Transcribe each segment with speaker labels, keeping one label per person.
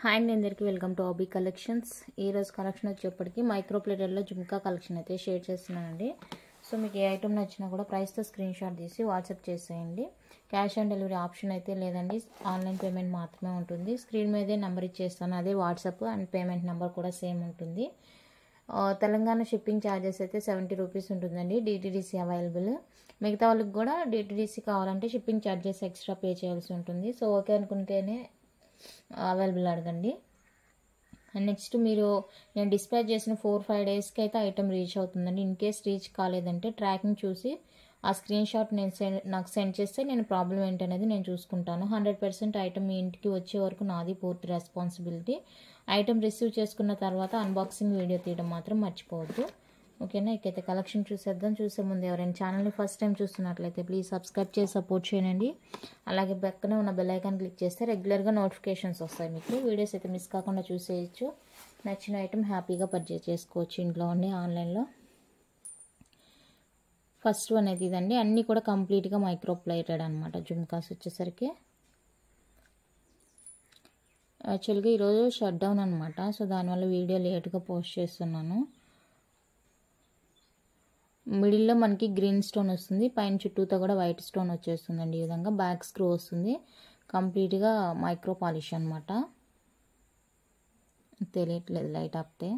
Speaker 1: Hi అండి, అందరికీ welcome to ఆబీ collections. ఈరోజు కలెక్షన్ వచ్చేప్పటికి మైక్రో ప్లేటర్లో జుమ్కా కలెక్షన్ అయితే షేర్ చేస్తున్నానండి. సో మీకు ఏ ఐటమ్ నచ్చినా కూడా ప్రైస్తో స్క్రీన్ షాట్ తీసి వాట్సాప్ చేసేయండి. క్యాష్ ఆన్ డెలివరీ ఆప్షన్ అయితే లేదండి, ఆన్లైన్ పేమెంట్ మాత్రమే ఉంటుంది. స్క్రీన్ మీదే నెంబర్ ఇచ్చేస్తాను, అదే వాట్సాప్ అండ్ పేమెంట్ నెంబర్ కూడా సేమ్ ఉంటుంది. తెలంగాణ షిప్పింగ్ ఛార్జెస్ అయితే 70 రూపీస్ ఉంటుందండి. DTDC available. మిగతా వాళ్ళకి కూడా డిటీడీసీ కావాలంటే షిప్పింగ్ ఛార్జెస్ ఎక్స్ట్రా పే చేయాల్సి ఉంటుంది. సో ఓకే అనుకుంటేనే అవైలబుల్ అడగండి. అండ్ నెక్స్ట్ మీరు నేను డిస్పాచ్ చేసిన 4-5 డేస్కి అయితే ఐటమ్ రీచ్ అవుతుందండి. ఇన్ కేస్ రీచ్ కాలేదంటే ట్రాకింగ్ చూసి ఆ స్క్రీన్ షాట్ నాకు సెండ్ చేస్తే నేను ప్రాబ్లం ఏంటనేది నేను చూసుకుంటాను. 100% ఐటమ్ మీ ఇంటికి వచ్చే వరకు నాది పూర్తి రెస్పాన్సిబిలిటీ. ఐటమ్ రిసీవ్ చేసుకున్న తర్వాత అన్బాక్సింగ్ వీడియో తీయడం మాత్రం మర్చిపోవద్దు. ఓకేనా? ఇకైతే కలెక్షన్ చూసేద్దాం. చూసే ముందు ఎవరైనా ఛానల్ని ఫస్ట్ టైం చూస్తున్నట్లయితే ప్లీజ్ సబ్స్క్రైబ్ చేసి సపోర్ట్ చేయండి. అలాగే పక్కనే ఉన్న బెల్ ఐకాన్ క్లిక్ చేస్తే రెగ్యులర్గా నోటిఫికేషన్స్ వస్తాయి. మీకు వీడియోస్ అయితే మిస్ కాకుండా చూసేయచ్చు. నచ్చిన ఐటమ్ హ్యాపీగా పర్చేజ్ చేసుకోవచ్చు ఇంట్లో ఉండి ఆన్లైన్లో. ఫస్ట్ వన్ అయితే ఇదండి. అన్నీ కూడా కంప్లీట్గా మైక్రో ప్లేటెడ్ అనమాట. జుమ్కాస్ వచ్చేసరికి యాక్చువల్గా ఈరోజు షట్ డౌన్ అనమాట. సో దానివల్ల వీడియో లేట్గా పోస్ట్ చేస్తున్నాను. మిడిల్లో మనకి గ్రీన్ స్టోన్ వస్తుంది, పైన చుట్టూతో కూడా వైట్ స్టోన్ వచ్చేస్తుందండి. ఈ విధంగా బ్యాక్ స్క్రూ వస్తుంది. కంప్లీట్గా మైక్రో పాలిష్ అనమాట. తెలియట్లేదు లైట్ ఆపితే.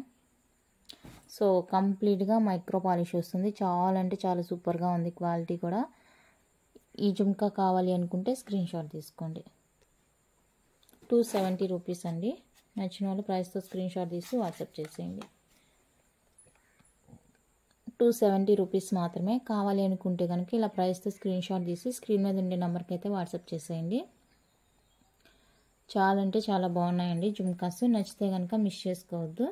Speaker 1: సో కంప్లీట్గా మైక్రో పాలిష్ వస్తుంది. చాలా అంటే చాలా సూపర్గా ఉంది క్వాలిటీ కూడా. ఈ జుమ్కా కావాలి అనుకుంటే స్క్రీన్ షాట్ తీసుకోండి. 270 రూపీస్ అండి. నచ్చిన వాళ్ళు ప్రైస్తో స్క్రీన్ షాట్ తీసి వాట్సాప్ చేసేయండి. 270 రూపీస్ మాత్రమే. కావాలి అనుకుంటే కనుక ఇలా ప్రైస్తో స్క్రీన్ షాట్ తీసి స్క్రీన్ మీద ఉండే నెంబర్కి అయితే వాట్సాప్ చేసేయండి. చాలా అంటే చాలా బాగున్నాయండి జుమ్కాస్. నచ్చితే కనుక మిస్ చేసుకోవద్దు.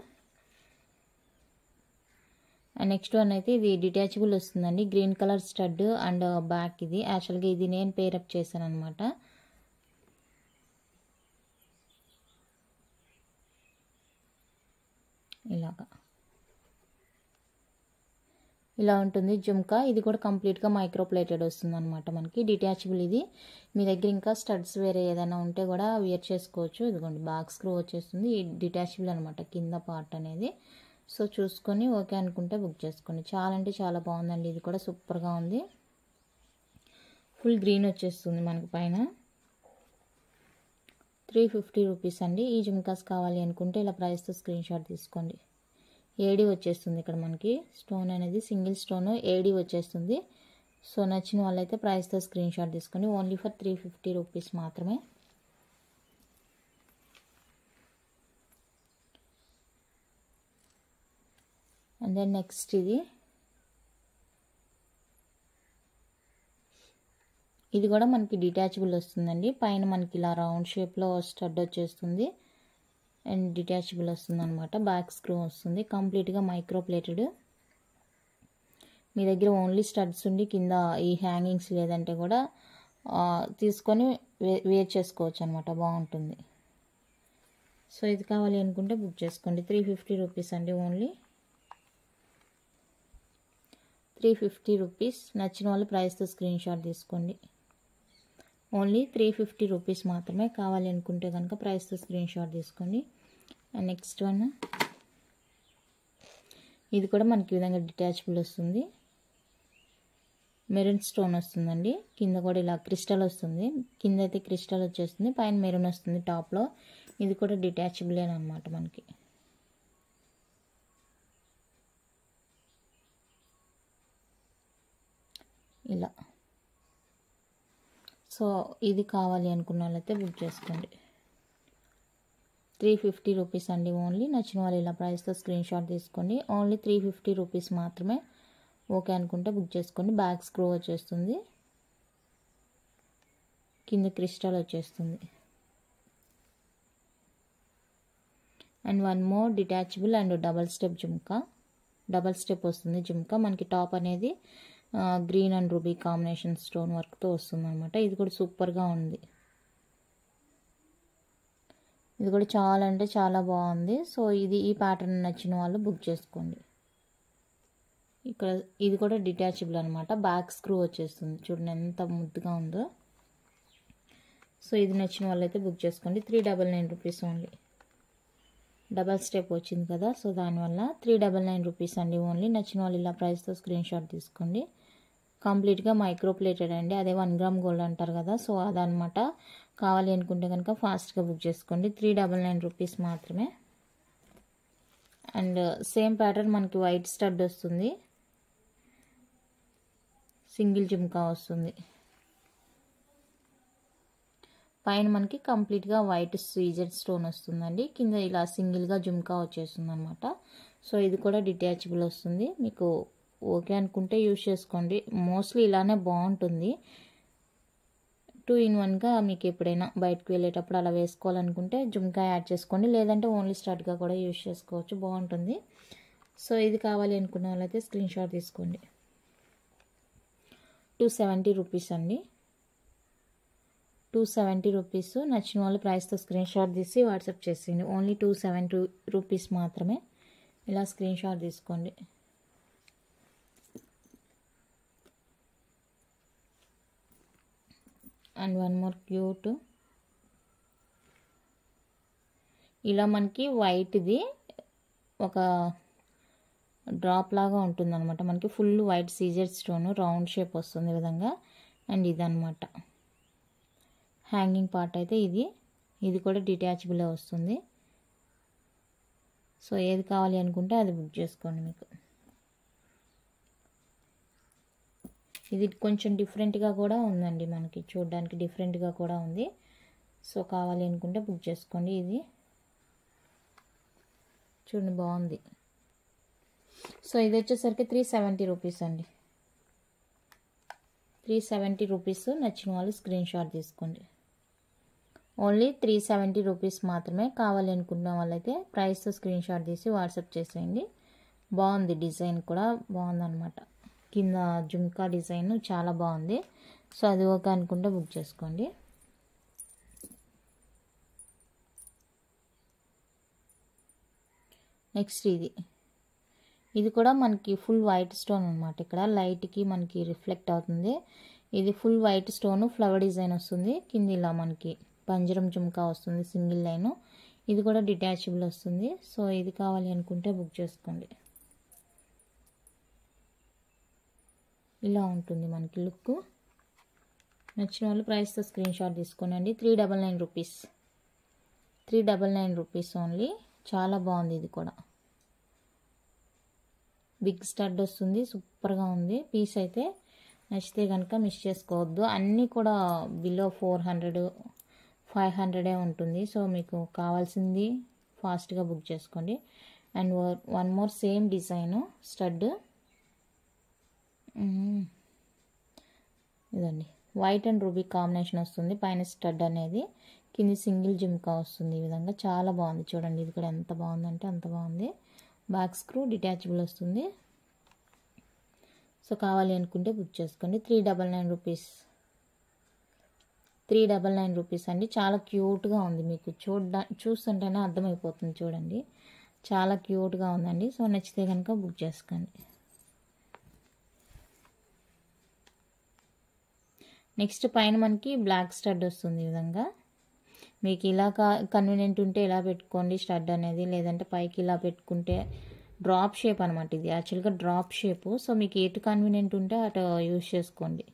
Speaker 1: అండ్ నెక్స్ట్ వన్ అయితే ఇది డిటాచబుల్ వస్తుందండి. Green colour stud and back. ఇది యాక్చువల్గా ఇది నేను పేరప్ చేశాను అనమాట. ఇలా ఉంటుంది జుమ్కా. ఇది కూడా కంప్లీట్గా మైక్రో ప్లేటెడ్ వస్తుంది అనమాట మనకి. డిటాచబుల్ ఇది. మీ దగ్గర ఇంకా స్టడ్స్ వేరే ఏదైనా ఉంటే కూడా వేర్ చేసుకోవచ్చు. ఇదిగోండి బ్యాక్ స్క్రూ వచ్చేస్తుంది. డిటాచబుల్ అనమాట కింద పార్ట్ అనేది. సో చూసుకొని ఓకే అనుకుంటే బుక్ చేసుకోండి. చాలా అంటే చాలా బాగుందండి. ఇది కూడా సూపర్గా ఉంది. ఫుల్ గ్రీన్ వచ్చేస్తుంది మనకి పైన. 350 రూపీస్ అండి. ఈ జుమ్కాస్ కావాలి అనుకుంటే ఇలా ప్రైస్తో స్క్రీన్ షాట్ తీసుకోండి. ఏడీ వచ్చేస్తుంది ఇక్కడ మనకి. స్టోన్ అనేది సింగిల్ స్టోన్ ఏడీ వచ్చేస్తుంది. సో నచ్చిన వాళ్ళైతే ప్రైస్తో స్క్రీన్ షాట్ తీసుకోండి. ఓన్లీ ఫర్ 350 రూపీస్ మాత్రమే. అండ్ దెన్ నెక్స్ట్ ఇది కూడా మనకి డిటాచబుల్ వస్తుందండి. పైన మనకి ఇలా రౌండ్ షేప్లో స్టడ్ వచ్చేస్తుంది అండ్ డిటాచబుల్ వస్తుంది అనమాట. బ్యాక్ స్క్రూ వస్తుంది. కంప్లీట్గా మైక్రో ప్లేటెడ్. మీ దగ్గర ఓన్లీ స్టడ్స్ ఉండి కింద ఈ హ్యాంగింగ్స్ లేదంటే కూడా తీసుకొని వేర్ చేసుకోవచ్చు అనమాట. బాగుంటుంది. సో ఇది కావాలి అనుకుంటే బుక్ చేసుకోండి. 350 రూపీస్ అండి. Only 350 rupees. నచ్చిన వాళ్ళు ప్రైస్తో స్క్రీన్ షాట్ తీసుకోండి. ఓన్లీ 350 రూపీస్ మాత్రమే. కావాలి అనుకుంటే కనుక ప్రైస్తో స్క్రీన్ షాట్ తీసుకోండి. అండ్ నెక్స్ట్ వన్ ఇది కూడా మనకి విధంగా డిటాచబుల్ వస్తుంది. మెరూన్ స్టోన్ వస్తుందండి. కింద కూడా ఇలా క్రిస్టల్ వస్తుంది. కింద అయితే క్రిస్టల్ వచ్చేస్తుంది, పైన మెరూన్ వస్తుంది టాప్లో. ఇది కూడా డిటాచబుల్ అనమాట మనకి. ఇలా. సో ఇది కావాలి అనుకున్న వాళ్ళైతే బుక్ చేసుకోండి. 350 రూపీస్ అండి. ఓన్లీ నచ్చిన వాళ్ళు ఇలా ప్రైస్తో స్క్రీన్ షాట్ తీసుకోండి. ఓన్లీ 350 రూపీస్ మాత్రమే. ఓకే అనుకుంటే బుక్ చేసుకోండి. బ్యాక్ స్క్రూ వచ్చేస్తుంది, కింద క్రిస్టల్ వచ్చేస్తుంది. And one more detachable and double step jhumka. Double step వస్తుంది జుమ్కా. మనకి టాప్ అనేది green and ruby combination stone వర్క్తో వస్తుంది అనమాట. ఇది కూడా సూపర్గా ఉంది. ఇది కూడా చాలా అంటే చాలా బాగుంది. సో ఈ ప్యాటర్న్ నచ్చిన వాళ్ళు బుక్ చేసుకోండి. ఇక్కడ ఇది కూడా డిటాచబుల్ అనమాట. బ్యాక్ స్క్రూ వచ్చేస్తుంది. చూడండి ఎంత ముద్దుగా ఉందో. సో ఇది నచ్చిన వాళ్ళైతే బుక్ చేసుకోండి. 399 రూపీస్ ఓన్లీ. డబల్ స్టెప్ వచ్చింది కదా, సో దానివల్ల 399 రూపీస్ అండి ఓన్లీ. నచ్చిన వాళ్ళు ఇలా ప్రైస్తో స్క్రీన్ షాట్ తీసుకోండి. కంప్లీట్గా మైక్రో ప్లేటెడ్ అండి, అదే 1 గ్రామ్ గోల్డ్ అంటారు కదా, సో అదనమాట. కావాలి అనుకుంటే కనుక ఫాస్ట్గా బుక్ చేసుకోండి. 399 రూపీస్ మాత్రమే. అండ్ సేమ్ ప్యాటర్న్ మనకి వైట్ స్టడ్ వస్తుంది, సింగిల్ జుమ్కా వస్తుంది. పైన మనకి కంప్లీట్గా వైట్ సీజెడ్ స్టోన్ వస్తుందండి, కింద ఇలా సింగిల్గా జుమ్కా వచ్చేస్తుంది అనమాట. సో ఇది కూడా డిటాచబుల్ వస్తుంది. మీకు ఓకే అనుకుంటే యూజ్ చేసుకోండి, మోస్ట్లీ ఇలానే బాగుంటుంది. 2 in 1గా మీకు ఎప్పుడైనా బయటకు వెళ్ళేటప్పుడు అలా వేసుకోవాలనుకుంటే జుమ్కా యాడ్ చేసుకోండి, లేదంటే ఓన్లీ స్టడ్గా కూడా యూజ్ చేసుకోవచ్చు, బాగుంటుంది. సో ఇది కావాలి అనుకున్న వాళ్ళైతే స్క్రీన్ షాట్ తీసుకోండి. 270 రూపీస్ అండి, 270 రూపీస్. నచ్చిన వాళ్ళు ప్రైస్తో స్క్రీన్ షాట్ తీసి వాట్సాప్ చేసేయండి. ఓన్లీ 270 రూపీస్ మాత్రమే. ఇలా స్క్రీన్ షాట్ తీసుకోండి. అండ్ వన్ మోర్ క్యూట్, ఇలా మనకి వైట్ది ఒక డ్రాప్ లాగా ఉంటుంది అనమాట. మనకి ఫుల్ వైట్ సీజర్ స్టోన్ రౌండ్ షేప్ వస్తుంది ఈ విధంగా. అండ్ ఇదనమాట హ్యాంగింగ్ పార్ట్ అయితే ఇది కూడా డిటాచబుల్ వస్తుంది. సో ఏది కావాలి అనుకుంటే అది బుక్ చేసుకోండి. మీకు ఇది కొంచెం డిఫరెంట్గా కూడా ఉందండి, మనకి చూడడానికి డిఫరెంట్గా కూడా ఉంది. సో కావాలి అనుకుంటే బుక్ చేసుకోండి. ఇది చూడండి బాగుంది. సో ఇది వచ్చేసరికి 370 రూపీస్ అండి, 370 రూపీస్. నచ్చిన వాళ్ళు స్క్రీన్ షాట్ తీసుకోండి. ఓన్లీ 370 రూపీస్ మాత్రమే. కావాలి అనుకున్న వాళ్ళైతే ప్రైస్తో స్క్రీన్ షాట్ తీసి వాట్సాప్ చేసేయండి. బాగుంది, డిజైన్ కూడా బాగుందన్నమాట. కింద జుమ్కా డిజైన్ చాలా బాగుంది. సో అది ఓకే అనుకుంటే బుక్ చేసుకోండి. నెక్స్ట్ ఇది కూడా మనకి ఫుల్ వైట్ స్టోన్ అనమాట. ఇక్కడ లైట్కి మనకి రిఫ్లెక్ట్ అవుతుంది. ఇది full white stone flower design వస్తుంది. కింద ఇలా మనకి పంజరం జుమ్కా వస్తుంది, సింగిల్ లైను. ఇది కూడా డిటాచబుల్ వస్తుంది. సో ఇది కావాలి అనుకుంటే బుక్ చేసుకోండి. ఇలా ఉంటుంది మనకి లుక్. నచ్చిన వాళ్ళు ప్రైస్తో స్క్రీన్ షాట్ తీసుకోండి. 399 రూపీస్, 399 రూపీస్ ఓన్లీ. చాలా బాగుంది. ఇది కూడా బిగ్ స్టడ్ వస్తుంది, సూపర్గా ఉంది పీస్ అయితే. నచ్చితే కనుక మిస్ చేసుకోవద్దు. అన్నీ కూడా బిలో 400, 500 ఉంటుంది. సో మీకు కావాల్సింది ఫాస్ట్గా బుక్ చేసుకోండి. And one more same design stud ఇదండి, వైట్ అండ్ రూబీ కాంబినేషన్ వస్తుంది. పైన స్టడ్ అనేది, కింది సింగిల్ జుమ్కా వస్తుంది ఈ విధంగా. చాలా బాగుంది చూడండి. ఇది కూడా ఎంత బాగుందంటే అంత బాగుంది. బ్యాక్ స్క్రూ డిటాచబుల్ వస్తుంది. సో కావాలి అనుకుంటే బుక్ చేసుకోండి. 399 రూపీస్, 399 రూపీస్ అండి. చాలా క్యూట్గా ఉంది, మీకు చూస్తుంటేనే అర్థమైపోతుంది చూడండి. చాలా క్యూట్గా ఉందండి. సో నచ్చితే కనుక బుక్ చేసుకోండి. నెక్స్ట్ పైన మనకి బ్లాక్ స్టడ్ వస్తుంది ఈ విధంగా. మీకు ఇలా కన్వీనియంట్ ఉంటే ఇలా పెట్టుకోండి స్టడ్ అనేది, లేదంటే పైకి ఇలా పెట్టుకుంటే డ్రాప్ షేప్ అనమాట. ఇది యాక్చువల్గా డ్రాప్ షేపు. సో మీకు ఎటు కన్వీనియంట్ ఉంటే అటు యూజ్ చేసుకోండి.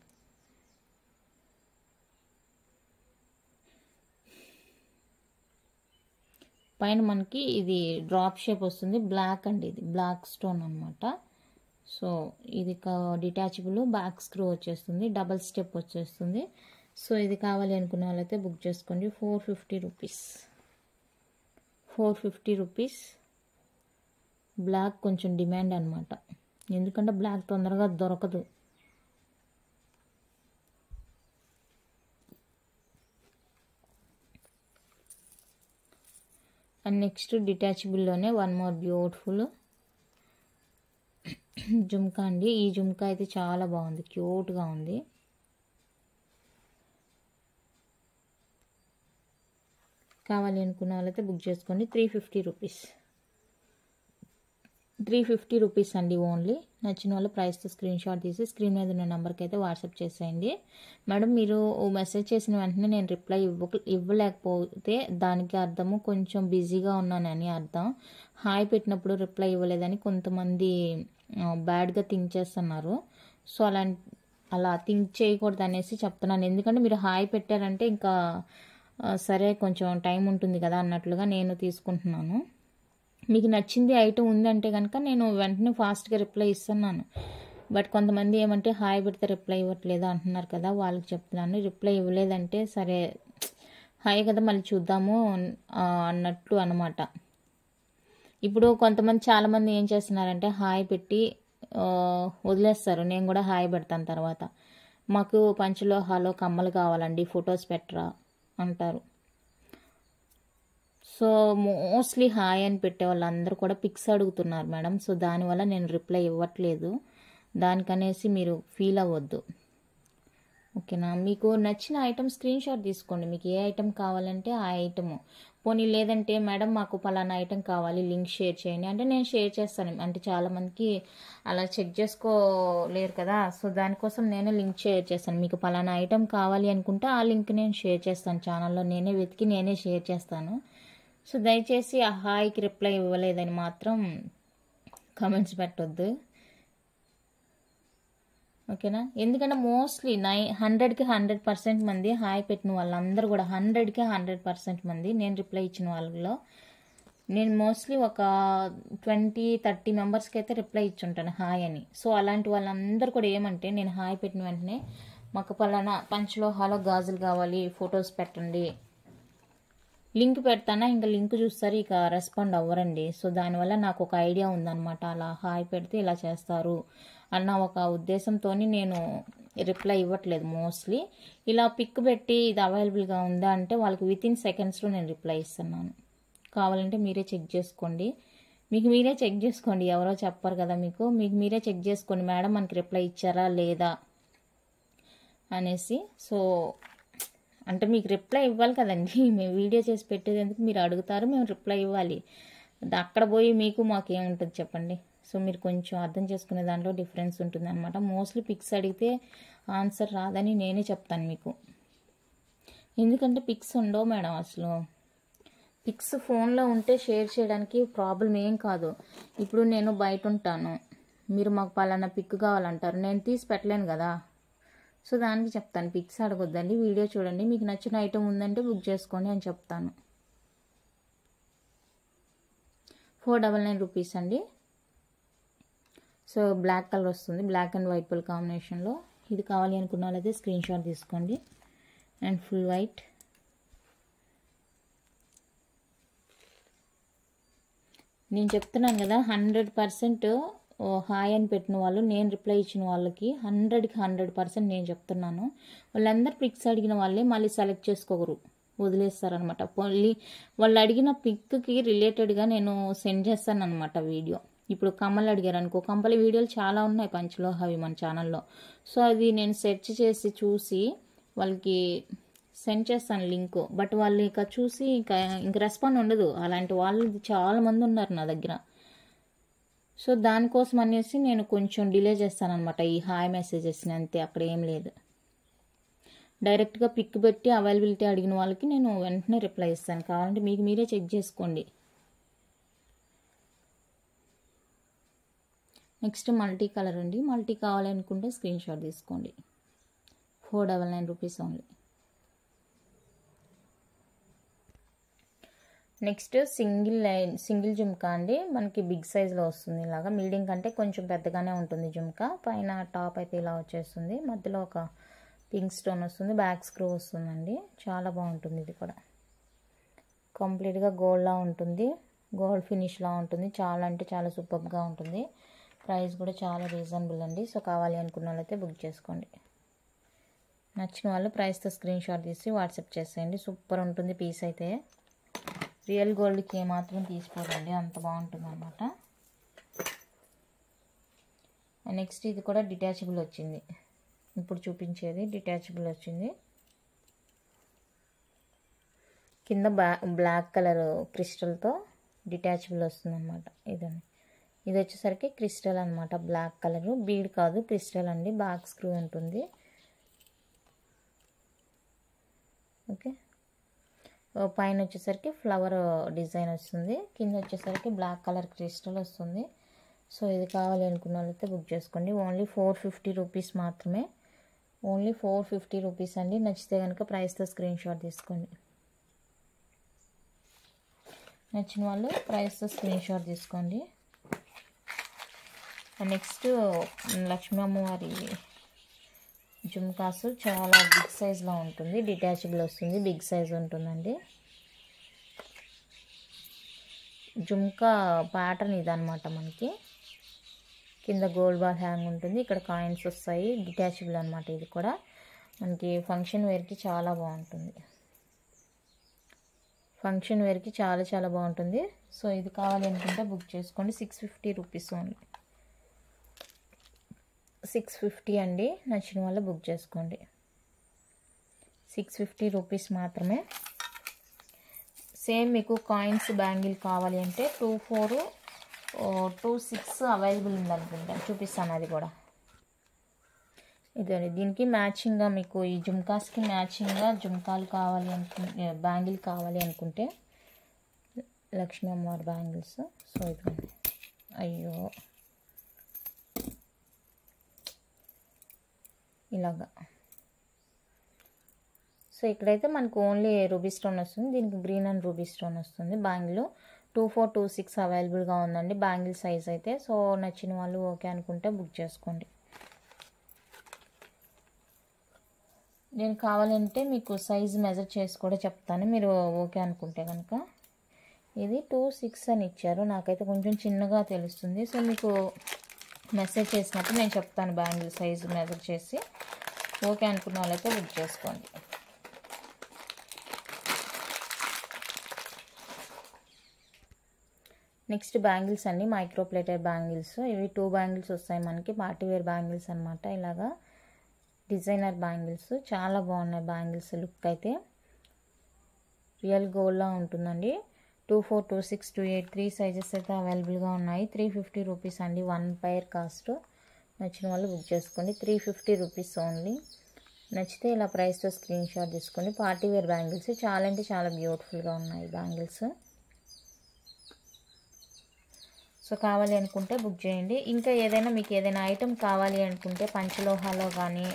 Speaker 1: పైన మనకి ఇది డ్రాప్ షేప్ వస్తుంది, బ్లాక్ అండి. ఇది బ్లాక్ స్టోన్ అనమాట. సో ఇది డిటాచబుల్, బ్యాక్ స్క్రూ వచ్చేస్తుంది, డబల్ స్టెప్ వచ్చేస్తుంది. సో ఇది కావాలి అనుకున్న వాళ్ళైతే బుక్ చేసుకోండి. 450 రూపీస్, 450 రూపీస్. బ్లాక్ కొంచెం డిమాండ్ అనమాట, ఎందుకంటే బ్లాక్ తొందరగా దొరకదు. అండ్ నెక్స్ట్ డిటాచబుల్లోనే వన్ మోర్ బ్యూటిఫుల్ జుమ్కా అండి. ఈ జుమ్కా అయితే చాలా బాగుంది, క్యూట్గా ఉంది. కావాలి అనుకున్న వాళ్ళైతే బుక్ చేసుకోండి. 350 రూపీస్, 350 రూపీస్ అండి ఓన్లీ. నచ్చిన వాళ్ళు ప్రైస్తో స్క్రీన్ షాట్ తీసి స్క్రీన్ మీద ఉన్న నెంబర్కి అయితే వాట్సాప్ చేసేయండి. మేడం మీరు మెసేజ్ చేసిన వెంటనే నేను రిప్లై ఇవ్వలేకపోతే దానికి అర్థము కొంచెం బిజీగా ఉన్నానని అర్థం. హాయ్ పెట్టినప్పుడు రిప్లై ఇవ్వలేదని కొంతమంది బ్యాడ్గా థింక్ చేస్తున్నారు. సో అలా థింక్ చేయకూడదు అనేసి చెప్తున్నాను. ఎందుకంటే మీరు హాయ్ పెట్టారంటే ఇంకా సరే కొంచెం టైం ఉంటుంది కదా అన్నట్లుగా నేను తీసుకుంటున్నాను. మీకు నచ్చింది ఐటమ్ ఉందంటే కనుక నేను వెంటనే ఫాస్ట్గా రిప్లై ఇస్తున్నాను. బట్ కొంతమంది ఏమంటే హాయ్ పెడితే రిప్లై ఇవ్వట్లేదు అంటున్నారు కదా, వాళ్ళకి చెప్తున్నాను. రిప్లై ఇవ్వలేదంటే సరే హాయ్ కదా మళ్ళీ చూద్దాము అన్నట్లు అనమాట. ఇప్పుడు చాలామంది ఏం చేస్తున్నారంటే హాయ్ పెట్టి వదిలేస్తారు. నేను కూడా హాయ్ పెడతాను తర్వాత. మాకు పంచలో హాలో కమ్మలు కావాలండి, ఫొటోస్ పెట్టరా అంటారు. సో మోస్ట్లీ హాయ్ అని పెట్టే వాళ్ళందరూ కూడా పిక్స్ అడుగుతున్నారు మేడం. సో దానివల్ల నేను రిప్లై ఇవ్వట్లేదు. దానికనేసి మీరు ఫీల్ అవ్వద్దు, ఓకేనా. మీకు నచ్చిన ఐటమ్ స్క్రీన్ షాట్ తీసుకోండి. మీకు ఏ ఐటమ్ కావాలంటే ఆ ఐటమ్. పోనీ లేదంటే మేడం మాకు పలానా ఐటమ్ కావాలి, లింక్ షేర్ చేయండి అంటే నేను షేర్ చేస్తాను. అంటే చాలామందికి అలా చెక్ చేసుకోలేరు కదా, సో దానికోసం నేనే లింక్ షేర్ చేస్తాను. మీకు పలానా ఐటమ్ కావాలి అనుకుంటే ఆ లింక్ నేను షేర్ చేస్తాను. ఛానల్లో నేనే వెతికి నేనే షేర్ చేస్తాను. సో దయచేసి ఆ హాయ్కి రిప్లై ఇవ్వలేదని మాత్రం కామెంట్స్ పెట్టొద్దు, ఓకేనా. ఎందుకంటే మోస్ట్లీ 100కి 100% మంది హాయ్ పెట్టిన వాళ్ళందరూ కూడా 100కి 100% మంది నేను రిప్లై ఇచ్చిన వాళ్ళలో నేను మోస్ట్లీ ఒక 20-30 మెంబర్స్కి అయితే రిప్లై ఇచ్చుంటాను హాయ్ అని. సో అలాంటి వాళ్ళందరూ కూడా ఏమంటే నేను హాయ్ పెట్టిన వెంటనే మాకు పలానా పంచలోహాలో గాజులు కావాలి, ఫొటోస్ పెట్టండి, లింక్ పెడతానా, ఇంకా లింక్ చూస్తారు, ఇక రెస్పాండ్ అవ్వరండి. సో దానివల్ల నాకు ఒక ఐడియా ఉందన్నమాట. అలా హాయ్ పెడితే ఇలా చేస్తారు అన్న ఒక ఉద్దేశంతో నేను రిప్లై ఇవ్వట్లేదు మోస్ట్లీ. ఇలా పిక్ పెట్టి ఇది అవైలబుల్గా ఉందా అంటే వాళ్ళకి వితిన్ సెకండ్స్లో నేను రిప్లై ఇస్తున్నాను. కావాలంటే మీరే చెక్ చేసుకోండి. మీకు మీరే చెక్ చేసుకోండి, ఎవరో చెప్పరు కదా మీకు మీరే చెక్ చేసుకోండి మేడం మనకి రిప్లై ఇచ్చారా లేదా అనేసి. సో అంటే మీకు రిప్లై ఇవ్వాలి కదండి, మేము వీడియో చేసి పెట్టేందుకు మీరు అడుగుతారు, మేము రిప్లై ఇవ్వాలి. అక్కడ పోయి మీకు మాకేముంటుంది చెప్పండి. సో మీరు కొంచెం అర్థం చేసుకునే దాంట్లో డిఫరెన్స్ ఉంటుంది అనమాట. మోస్ట్లీ పిక్స్ అడిగితే ఆన్సర్ రాదని నేనే చెప్తాను మీకు. ఎందుకంటే పిక్స్ ఉండవు మేడం అసలు. పిక్స్ ఫోన్లో ఉంటే షేర్ చేయడానికి ప్రాబ్లం ఏం కాదు. ఇప్పుడు నేను బయట ఉంటాను, మీరు మాకు పలానా పిక్ కావాలంటారు, నేను తీసి పెట్టలేను కదా. సో దానికి చెప్తాను పిక్స్ అడగొద్దండి, వీడియో చూడండి, మీకు నచ్చిన ఐటమ్ ఉందంటే బుక్ చేసుకోండి అని చెప్తాను. 499 రూపీస్ అండి. సో బ్లాక్ కలర్ వస్తుంది, బ్లాక్ అండ్ వైట్ పల్ కాంబినేషన్లో. ఇది కావాలి అనుకున్న వాళ్ళైతే స్క్రీన్ షాట్ తీసుకోండి. And full white. నేను చెప్తున్నాను కదా 100% హాయ్ అని పెట్టిన వాళ్ళు, నేను రిప్లై ఇచ్చిన వాళ్ళకి 100కి 100% నేను చెప్తున్నాను. వాళ్ళందరూ పిక్స్ అడిగిన వాళ్ళే మళ్ళీ సెలెక్ట్ చేసుకోగరు, వదిలేస్తారనమాట. వాళ్ళు అడిగిన పిక్కి రిలేటెడ్గా నేను సెండ్ చేస్తాను అనమాట వీడియో. ఇప్పుడు కమ్మలు అడిగారు అనుకో, కమ్మల వీడియోలు చాలా ఉన్నాయి పంచలో అవి మన ఛానల్లో. సో అది నేను సెర్చ్ చేసి చూసి వాళ్ళకి సెండ్ చేస్తాను లింక్. బట్ వాళ్ళు ఇక చూసి ఇంక రెస్పాండ్ ఉండదు. అలాంటి వాళ్ళు చాలా మంది ఉన్నారు నా దగ్గర. సో దానికోసం అనేసి నేను కొంచెం డిలే చేస్తాను అనమాట ఈ హాయ్ మెసేజెస్ని, అంతే, అక్కడ ఏం లేదు. డైరెక్ట్గా పిక్ పెట్టి అవైలబిలిటీ అడిగిన వాళ్ళకి నేను వెంటనే రిప్లై ఇస్తాను. కావాలంటే మీకు మీరే చెక్ చేసుకోండి. నెక్స్ట్ మల్టీ కలర్ అండి. మల్టీ కావాలనుకుంటే స్క్రీన్ షాట్ తీసుకోండి. 499 rupees only. Next single jhumka అండి. మనకి బిగ్ సైజ్లో వస్తుంది. ఇలాగా మీడియం కంటే కొంచెం పెద్దగానే ఉంటుంది జుమ్కా. పైన టాప్ అయితే ఇలా వచ్చేస్తుంది, మధ్యలో ఒక పింక్ స్టోన్ వస్తుంది, బ్యాక్ స్క్రూ వస్తుందండి. చాలా బాగుంటుంది. ఇది కూడా కంప్లీట్గా గోల్డ్లా ఉంటుంది, గోల్డ్ ఫినిష్లా ఉంటుంది. చాలా అంటే చాలా సూపర్గా ఉంటుంది. ప్రైస్ కూడా చాలా రీజనబుల్ అండి. సో కావాలి అనుకున్న వాళ్ళైతే బుక్ చేసుకోండి. నచ్చిన వాళ్ళు ప్రైస్తో స్క్రీన్ షాట్ తీసి వాట్సాప్ చేసేయండి. సూపర్ ఉంటుంది పీస్ అయితే. రియల్ గోల్డ్కి ఏమాత్రం తీసుకోరండి, అంత బాగుంటుంది అన్నమాట. నెక్స్ట్ ఇది కూడా డిటాచబుల్ వచ్చింది. ఇప్పుడు చూపించేది డిటాచబుల్ వచ్చింది. కింద బ్లాక్ కలర్ క్రిస్టల్తో డిటాచబుల్ వస్తుంది అన్నమాట. ఇదండి, ఇది వచ్చేసరికి క్రిస్టల్ అనమాట, బ్లాక్ కలర్, బీడ్ కాదు క్రిస్టల్ అండి, బ్యాక్ స్క్రూ ఉంటుంది. ఓకే, పైన వచ్చేసరికి ఫ్లవర్ డిజైన్ వస్తుంది, కింద వచ్చేసరికి బ్లాక్ కలర్ క్రిస్టల్ వస్తుంది. సో ఇది కావాలి అనుకున్న వాళ్ళైతే బుక్ చేసుకోండి. ఓన్లీ 450 రూపీస్ మాత్రమే, ఓన్లీ 450 రూపీస్ అండి. నచ్చితే కనుక ప్రైస్తో స్క్రీన్ షాట్ తీసుకోండి. నచ్చిన వాళ్ళు ప్రైస్తో స్క్రీన్ షాట్ తీసుకోండి. నెక్స్ట్ లక్ష్మీ అమ్మవారి జుమ్కాసు చాలా బిగ్ సైజ్లో ఉంటుంది, డిటాచబుల్ వస్తుంది, బిగ్ సైజ్ ఉంటుందండి. జుమ్కా ప్యాటర్న్ ఇదనమాట. మనకి కింద గోల్డ్ బాల్ హ్యాంగ్ ఉంటుంది, ఇక్కడ కాయిన్స్ వస్తాయి, డిటాచబుల్ అనమాట. ఇది కూడా మనకి ఫంక్షన్ వేర్కి చాలా బాగుంటుంది, ఫంక్షన్ వేర్కి చాలా చాలా బాగుంటుంది. సో ఇది కావాలి అనుకుంటే బుక్ చేసుకోండి. 650 రూపీస్ ఓన్లీ, 650 అండి. నచ్చిన వాళ్ళు బుక్ చేసుకోండి. 650 రూపీస్ మాత్రమే. సేమ్ మీకు కాయిన్స్ బ్యాంగిల్ కావాలి అంటే 24, 26 అవైలబుల్ ఉందనుకుంటా, చూపిస్తాను అది కూడా. ఇదే దీనికి మ్యాచింగ్గా మీకు ఈ జుమ్కాస్కి మ్యాచింగ్గా జుమ్కాలు కావాలి అనుకుంటే, బ్యాంగిల్ కావాలి అనుకుంటే లక్ష్మీ అమ్మవారి బ్యాంగిల్స్. సో ఇదిగోండి, అయ్యో ఇలాగా. సో ఇక్కడైతే మనకు ఓన్లీ రూబీ స్టోన్ వస్తుంది, దీనికి గ్రీన్ అండ్ రూబీ స్టోన్ వస్తుంది. బ్యాంగిల్ 24, 26 అవైలబుల్గా ఉందండి బ్యాంగిల్ సైజ్ అయితే. సో నచ్చిన వాళ్ళు ఓకే అనుకుంటే బుక్ చేసుకోండి. నేను కావాలంటే మీకు సైజ్ మెజర్ చేసి కూడా చెప్తాను, మీరు ఓకే అనుకుంటే కనుక. ఇది 26 అని ఇచ్చారు, నాకైతే కొంచెం చిన్నగా తెలుస్తుంది. సో మీకు మెసేజ్ చేసినప్పుడు నేను చెప్తాను బ్యాంగిల్ సైజు మెజర్ చేసి. ఓకే అనుకున్న వాళ్ళైతే బుక్ చేసుకోండి. నెక్స్ట్ బ్యాంగిల్స్ అండి, మైక్రో ప్లేటెడ్ బ్యాంగిల్స్. ఇవి 2 బ్యాంగిల్స్ వస్తాయి మనకి, పార్టీవేర్ బ్యాంగిల్స్ అనమాట. ఇలాగా డిజైనర్ బ్యాంగిల్స్ చాలా బాగున్నాయి. బ్యాంగిల్స్ లుక్ అయితే రియల్ గోల్డ్లా ఉంటుందండి. 24, 26, 28 3 సైజెస్ అయితే అవైలబుల్గా ఉన్నాయి. 350 రూపీస్ అండి 1 పైర్ కాస్ట్. నచ్చిన వాళ్ళు బుక్ చేసుకోండి. 350 రూపీస్ ఓన్లీ. నచ్చితే ఇలా ప్రైస్తో స్క్రీన్ షాట్ తీసుకోండి. పార్టీవేర్ బ్యాంగిల్స్ చాలా అంటే చాలా బ్యూటిఫుల్గా ఉన్నాయి బ్యాంగిల్స్. సో కావాలి అనుకుంటే బుక్ చేయండి. ఇంకా ఏదైనా మీకు ఏదైనా ఐటమ్ కావాలి అనుకుంటే పంచలోహాలో కానీ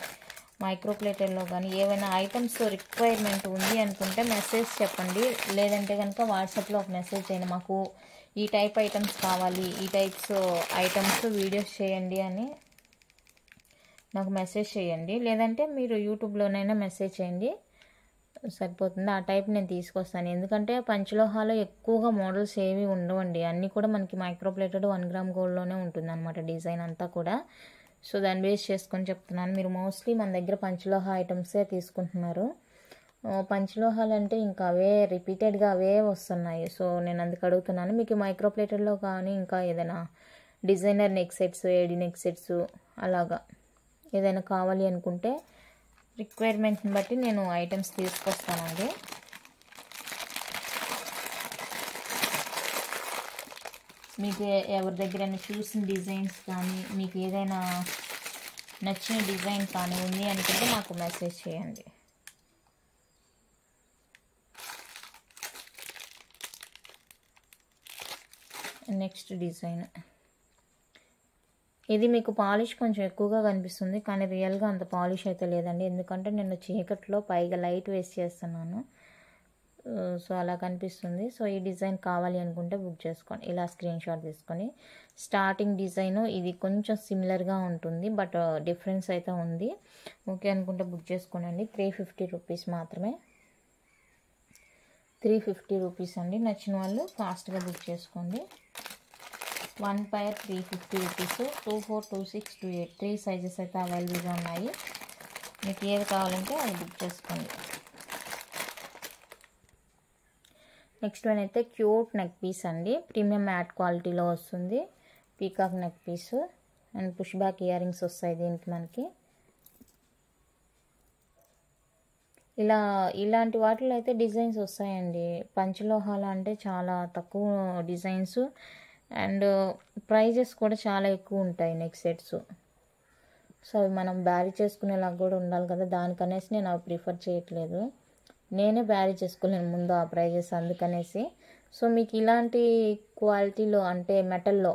Speaker 1: మైక్రో ప్లేటర్లో కానీ ఏవైనా ఐటమ్స్ రిక్వైర్మెంట్ ఉంది అనుకుంటే మెసేజ్ చెప్పండి. లేదంటే కనుక వాట్సాప్లో ఒక మెసేజ్ చేయండి, మాకు ఈ టైప్ ఐటమ్స్ కావాలి, ఈ టైప్స్ ఐటమ్స్ వీడియోస్ చేయండి అని నాకు మెసేజ్ చేయండి. లేదంటే మీరు యూట్యూబ్లోనైనా మెసేజ్ చేయండి, సరిపోతుంది. ఆ టైప్ నేను తీసుకొస్తాను. ఎందుకంటే పంచలోహాలో ఎక్కువగా మోడల్స్ ఏవి ఉండవండి, అన్నీ కూడా మనకి మైక్రో ప్లేటెడ్ 1 గ్రామ్ గోల్డ్లోనే ఉంటుంది అనమాట డిజైన్ అంతా కూడా. సో దాన్ని బేస్ చేసుకొని చెప్తున్నాను. మీరు మోస్ట్లీ మన దగ్గర పంచలోహ ఐటమ్సే తీసుకుంటున్నారు. పంచలోహాలు అంటే ఇంకా అవే రిపీటెడ్గా అవే వస్తున్నాయి. సో నేను అందుకు అడుగుతున్నాను. మీకు మైక్రో ప్లేటెడ్లో కానీ ఇంకా ఏదైనా designer neck sets, AD neck sets అలాగా ఏదైనా కావాలి అనుకుంటే రిక్వైర్మెంట్ని బట్టి నేను ఐటమ్స్ తీసుకొస్తానండి. మీకు ఎవరి దగ్గరైనా చూసిన డిజైన్స్ కానీ మీకు ఏదైనా నచ్చిన డిజైన్ కానీ ఉంది అనుకుంటే నాకు మెసేజ్ చేయండి. నెక్స్ట్ డిజైన్ ఇది మీకు పాలిష్ కొంచెం ఎక్కువగా కనిపిస్తుంది, కానీ రియల్గా అంత పాలిష్ అయితే లేదండి. ఎందుకంటే నేను చీకట్లో పైగా లైట్ వేస్ట్ చేస్తున్నాను, సో అలా కనిపిస్తుంది. సో ఈ డిజైన్ కావాలి అనుకుంటే బుక్ చేసుకోండి. ఇలా స్క్రీన్ షాట్ తీసుకొని స్టార్టింగ్ డిజైన్ ఇది కొంచెం సిమిలర్గా ఉంటుంది, బట్ డిఫరెన్స్ అయితే ఉంది. ఓకే అనుకుంటే బుక్ చేసుకోండి. 350 రూపీస్ మాత్రమే, 350 రూపీస్ అండి. నచ్చిన వాళ్ళు ఫాస్ట్గా బుక్ చేసుకోండి. 1 పైర్ 350 రూపీస్. 24, 26, 28 3 సైజెస్ అయితే అవైలబుల్గా ఉన్నాయి. మీకు ఏది కావాలంటే అది బుక్ చేసుకోండి. నెక్స్ట్ వన్ అయితే క్యూట్ నెక్ పీస్ అండి, ప్రీమియం మ్యాట్ క్వాలిటీలో వస్తుంది. Peacock neck piece and push back earrings వస్తాయి దీనికి మనకి. ఇలాంటి వాటిలో అయితే డిజైన్స్ వస్తాయండి. పంచలోహాల అంటే చాలా తక్కువ డిజైన్స్, అండ్ ప్రైజెస్ కూడా చాలా ఎక్కువ ఉంటాయి నెక్ సెట్స్. సో అవి మనం బ్యారీ చేసుకునేలాగా కూడా ఉండాలి కదా, దానికనేసి నేను అవి ప్రిఫర్ చేయట్లేదు. నేనే బ్యారీ చేసుకోలేను ముందు ఆ ప్రైజెస్, అందుకనేసి. సో మీకు ఇలాంటి క్వాలిటీలో అంటే మెటల్లో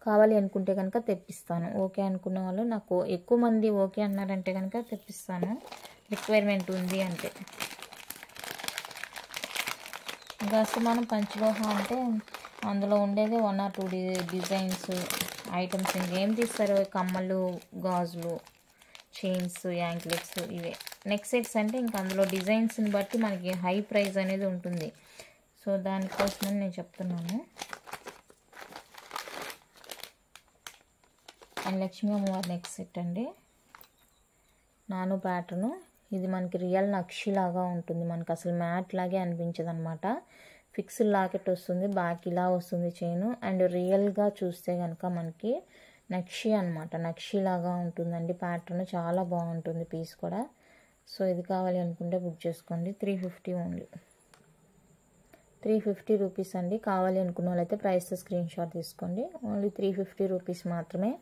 Speaker 1: కావాలి అనుకుంటే కనుక తెప్పిస్తాను. ఓకే అనుకున్న వాళ్ళు, నాకు ఎక్కువ మంది ఓకే అన్నారంటే కనుక తెప్పిస్తాను, రిక్వైర్మెంట్ ఉంది అంటే. ఇంకా మనం పంచలోహ అంటే అందులో ఉండేది 1 or 2 డిజైన్స్ ఐటమ్స్. ఇంకేం తీస్తారు, కమ్మలు, గాజులు, చైన్స్, యాంక్లెట్స్, ఇవే. నెక్ సెట్స్ అంటే ఇంకా అందులో డిజైన్స్ని బట్టి మనకి హై ప్రైస్ అనేది ఉంటుంది. సో దానికోసమని నేను చెప్తున్నాను. అండ్ లక్ష్మీ అమ్మవారి నెక్ సెట్ అండి, నాను ప్యాటర్ను. ఇది మనకి రియల్ నక్షి లాగా ఉంటుంది, మనకి అసలు మ్యాట్ లాగే అనిపించదు అనమాట. ఫిక్స్డ్ లాకెట్ వస్తుంది, బ్యాక్ ఇలా వస్తుంది చైను. అండ్ రియల్గా చూస్తే కనుక మనకి నక్షి అనమాట, నక్షి లాగా ఉంటుందండి ప్యాటర్న్. చాలా బాగుంటుంది పీస్ కూడా. సో ఇది కావాలి అనుకుంటే బుక్ చేసుకోండి. 350 ఓన్లీ, 350 రూపీస్ అండి. కావాలి అనుకున్న వాళ్ళైతే ప్రైస్తో స్క్రీన్ షాట్ తీసుకోండి. ఓన్లీ 350 రూపీస్ మాత్రమే.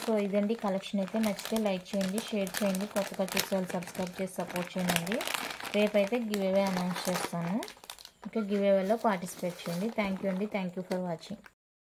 Speaker 1: సో ఇదండి కలెక్షన్ అయితే. నచ్చితే లైక్ చేయండి, షేర్ చేయండి, కొత్తగా చూసే వాళ్ళు సబ్స్క్రైబ్ చేసి సపోర్ట్ చేయండి. రేపైతే గివ్ అవే అనౌన్స్ చేస్తాను. ఓకే, గివ్ అవేలో పార్టిసిపేట్ చేయండి. థ్యాంక్ యూ అండి, థ్యాంక్ యూ ఫర్ వాచింగ్.